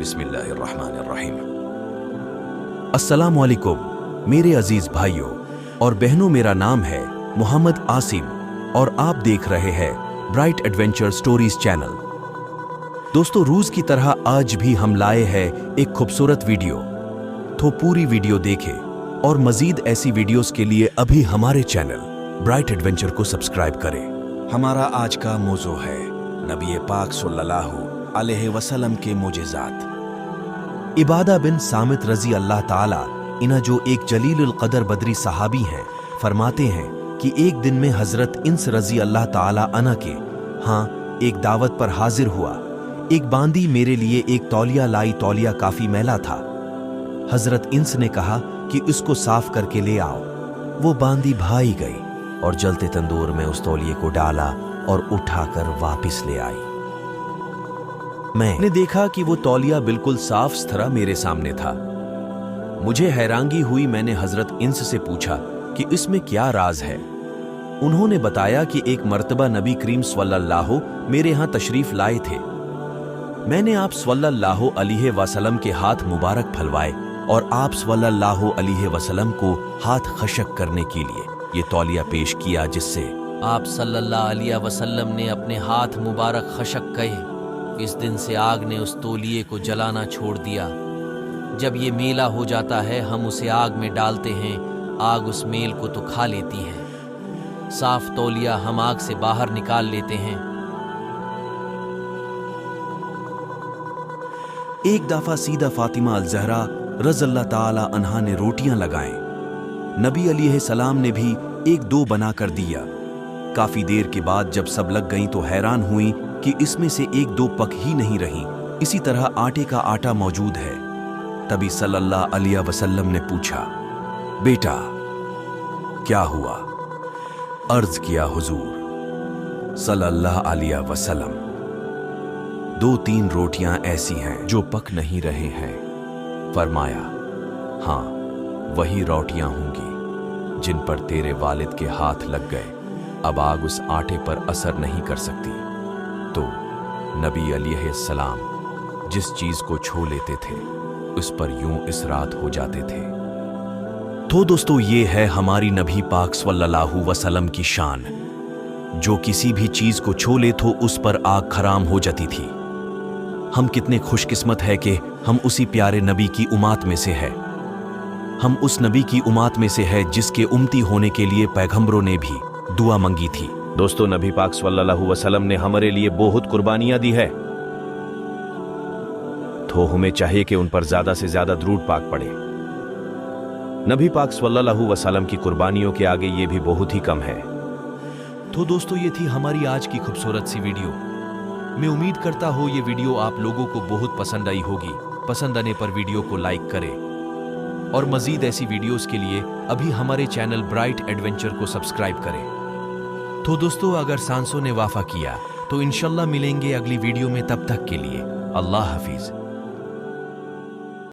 बिस्मिल्लाहिर्रहमानिर्रहीम। अस्सलामु अलैकुम मेरे अजीज भाइयों और बहनों, मेरा नाम है मोहम्मद आसिम और आप देख रहे हैं ब्राइट एडवेंचर स्टोरीज चैनल। दोस्तों, रोज की तरह आज भी हम लाए हैं एक खूबसूरत वीडियो। तो पूरी वीडियो देखें और मजीद ऐसी वीडियोस के लिए अभी हमारे चैनल ब्राइट एडवेंचर को सब्सक्राइब करें। हमारा आज का मौजू है नबी पाक सल्लल्लाहु अलैहि वसल्लम के मोजेज़ात। इबादा बिन सामित रजी अल्लाह ताला इन्ह, जो एक जलीलुल कदर बदरी सहाबी हैं, फरमाते हैं कि एक दिन में हजरत इंस रजी अल्लाह ताला अन्हा के एक दावत पर हाजिर हुआ। एक बांदी मेरे लिए एक तौलिया लाई। तौलिया काफी मैला था। हजरत इंस ने कहा कि उसको साफ करके ले आओ। वो बांदी भाई गई और जलते तंदूर में उस तौलिए को डाला और उठाकर वापस ले आई। मैंने देखा कि वो तौलिया बिल्कुल साफ सुथरा मेरे सामने था। मुझे हैरानगी हुई। मैंने हजरत इंस से पूछा कि इसमें क्या राज है। उन्होंने बताया कि एक मर्तबा नबी करीम सल्लल्लाहु मेरे यहाँ तशरीफ लाए थे। मैंने आप सल्लल्लाहु अलैहि वसल्लम के हाथ मुबारक फैलवाए और आप सल्लल्लाहु अलैहि वसल्लम को हाथ खशक करने के लिए ये तौलिया पेश किया, जिससे आप सल्लल्लाहु अलैहि वसल्लम ने अपने हाथ मुबारक खशक कहे। इस दिन से आग ने उस तौलिए को जलाना छोड़ दिया। जब ये मेला हो जाता है, हम उसे आग में डालते हैं। आग उस मेल को तो खा लेती है। साफ तौलिया हम आग से बाहर निकाल लेते हैं। एक दफा सीधा फातिमा अल ज़हरा रज़ियल्लाहु ताला अन्हा ने रोटियां लगाएं। नबी अलैहिस्सलाम ने भी एक दो बना कर दिया। काफी देर के बाद जब सब लग गईं तो हैरान हुई कि इसमें से एक दो पक ही नहीं रही। इसी तरह आटे का आटा मौजूद है। तभी सल्लल्लाहु अलैहि वसल्लम ने पूछा, बेटा क्या हुआ? अर्ज किया, हुजूर सल्लल्लाहु अलैहि वसल्लम, दो तीन रोटियां ऐसी हैं जो पक नहीं रहे हैं। फरमाया, हाँ, वही रोटियां होंगी जिन पर तेरे वालिद के हाथ लग गए। अब आग उस आटे पर असर नहीं कर सकती। तो नबी अलैहिस्सलाम जिस चीज को छू लेते थे उस पर यूं इसरात हो जाते थे। तो दोस्तों, ये है हमारी नबी पाक सल्लल्लाहु वसल्लम की शान। जो किसी भी चीज को छू ले तो उस पर आग खराम हो जाती थी। हम कितने खुशकिस्मत है कि हम उसी प्यारे नबी की उम्मत में से है। हम उस नबी की उम्मत में से है जिसके उम्मती होने के लिए पैगंबरों ने भी दुआ मंगी थी। दोस्तों, नबी पाक सल्लल्लाहु वसल्लम ने हमारे लिए बहुत कुर्बानियां दी है। तो हमें चाहिए कि उन पर ज्यादा से ज्यादा दरूद पाक पड़े। नबी पाक सल्लल्लाहु वसल्लम की कुर्बानियों के आगे ये भी बहुत ही कम है। तो दोस्तों, ये थी हमारी आज की खूबसूरत सी वीडियो। मैं उम्मीद करता हूं ये वीडियो आप लोगों को बहुत पसंद आई होगी। पसंद आने पर वीडियो को लाइक करें और मजीद ऐसी वीडियोस के लिए अभी हमारे चैनल ब्राइट एडवेंचर को सब्सक्राइब करें। तो दोस्तों, अगर सांसों ने वाफा किया तो इंशाल्लाह मिलेंगे अगली वीडियो में। तब तक के लिए अल्लाह हाफिज।